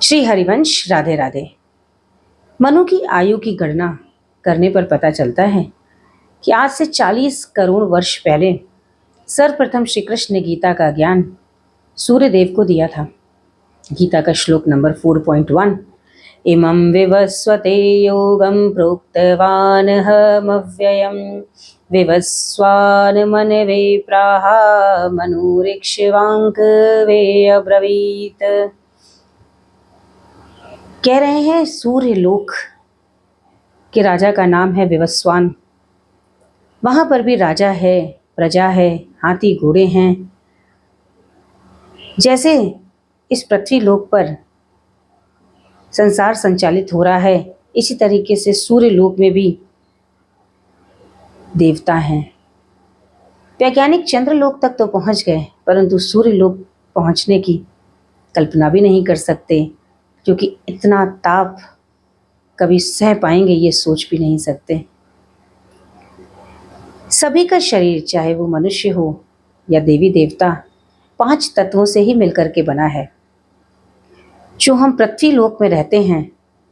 श्री हरिवंश। राधे राधे। मनु की आयु की गणना करने पर पता चलता है कि आज से 40 करोड़ वर्ष पहले सर्वप्रथम श्री कृष्ण ने गीता का ज्ञान सूर्यदेव को दिया था। गीता का श्लोक नंबर 4.1, इमं विवस्वते योगं प्रोक्तवानहमव्ययं विवस्वान् मनवे प्राह मनुरिक्ष्वांक वे अब्रवीत। कह रहे हैं सूर्य लोक के राजा का नाम है विवस्वान। वहां पर भी राजा है, प्रजा है, हाथी घोड़े हैं। जैसे इस पृथ्वी लोक पर संसार संचालित हो रहा है, इसी तरीके से सूर्य लोक में भी देवता हैं। वैज्ञानिक चंद्रलोक तक तो पहुंच गए, परंतु सूर्य लोक पहुंचने की कल्पना भी नहीं कर सकते, क्योंकि इतना ताप कभी सह पाएंगे ये सोच भी नहीं सकते। सभी का शरीर, चाहे वो मनुष्य हो या देवी देवता, 5 तत्वों से ही मिलकर के बना है। जो हम पृथ्वी लोक में रहते हैं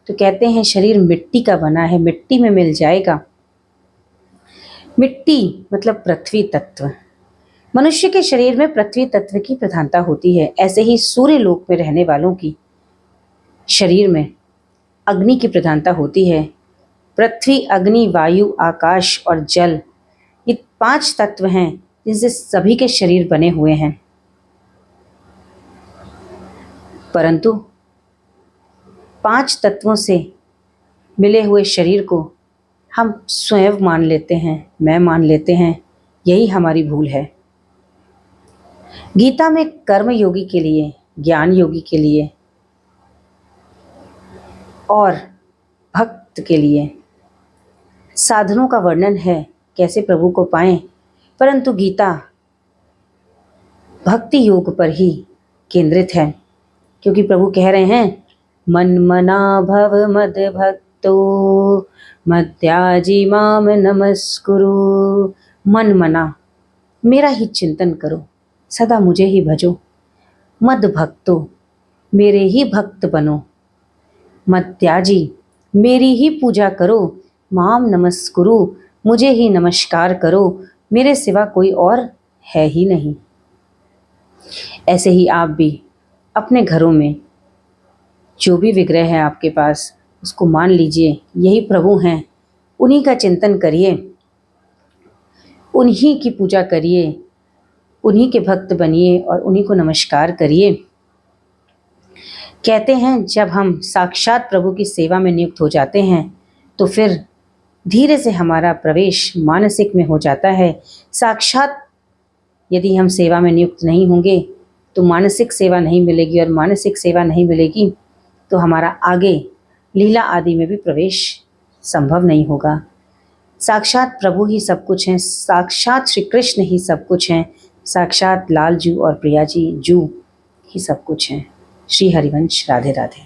तो कहते हैं शरीर मिट्टी का बना है, मिट्टी में मिल जाएगा। मिट्टी मतलब पृथ्वी तत्व। मनुष्य के शरीर में पृथ्वी तत्व की प्रधानता होती है। ऐसे ही सूर्य लोक में रहने वालों की शरीर में अग्नि की प्रधानता होती है। पृथ्वी, अग्नि, वायु, आकाश और जल, ये 5 तत्व हैं जिनसे सभी के शरीर बने हुए हैं। परंतु 5 तत्वों से मिले हुए शरीर को हम स्वयं मान लेते हैं, मैं मान लेते हैं। यही हमारी भूल है। गीता में कर्म योगी के लिए, ज्ञान योगी के लिए और भक्त के लिए साधनों का वर्णन है, कैसे प्रभु को पाएं। परंतु गीता भक्ति योग पर ही केंद्रित है, क्योंकि प्रभु कह रहे हैं मन मना भव मद भक्तो मद्याजी माम नमस्कुरु। मन मना, मेरा ही चिंतन करो, सदा मुझे ही भजो। मद भक्तो, मेरे ही भक्त बनो। मद्याजी, मेरी ही पूजा करो। माम नमस्कुरु, मुझे ही नमस्कार करो, मेरे सिवा कोई और है ही नहीं। ऐसे ही आप भी अपने घरों में जो भी विग्रह है आपके पास, उसको मान लीजिए यही प्रभु हैं। उन्हीं का चिंतन करिए, उन्हीं की पूजा करिए, उन्हीं के भक्त बनिए और उन्हीं को नमस्कार करिए। कहते हैं जब हम साक्षात प्रभु की सेवा में नियुक्त हो जाते हैं तो फिर धीरे से हमारा प्रवेश मानसिक में हो जाता है। साक्षात यदि हम सेवा में नियुक्त नहीं होंगे तो मानसिक सेवा नहीं मिलेगी, और मानसिक सेवा नहीं मिलेगी तो हमारा आगे लीला आदि में भी प्रवेश संभव नहीं होगा। साक्षात प्रभु ही सब कुछ हैं, साक्षात श्री कृष्ण ही सब कुछ हैं, साक्षात लाल जू और प्रिया जी जू ही सब कुछ हैं। श्री हरिवंश। राधे राधे।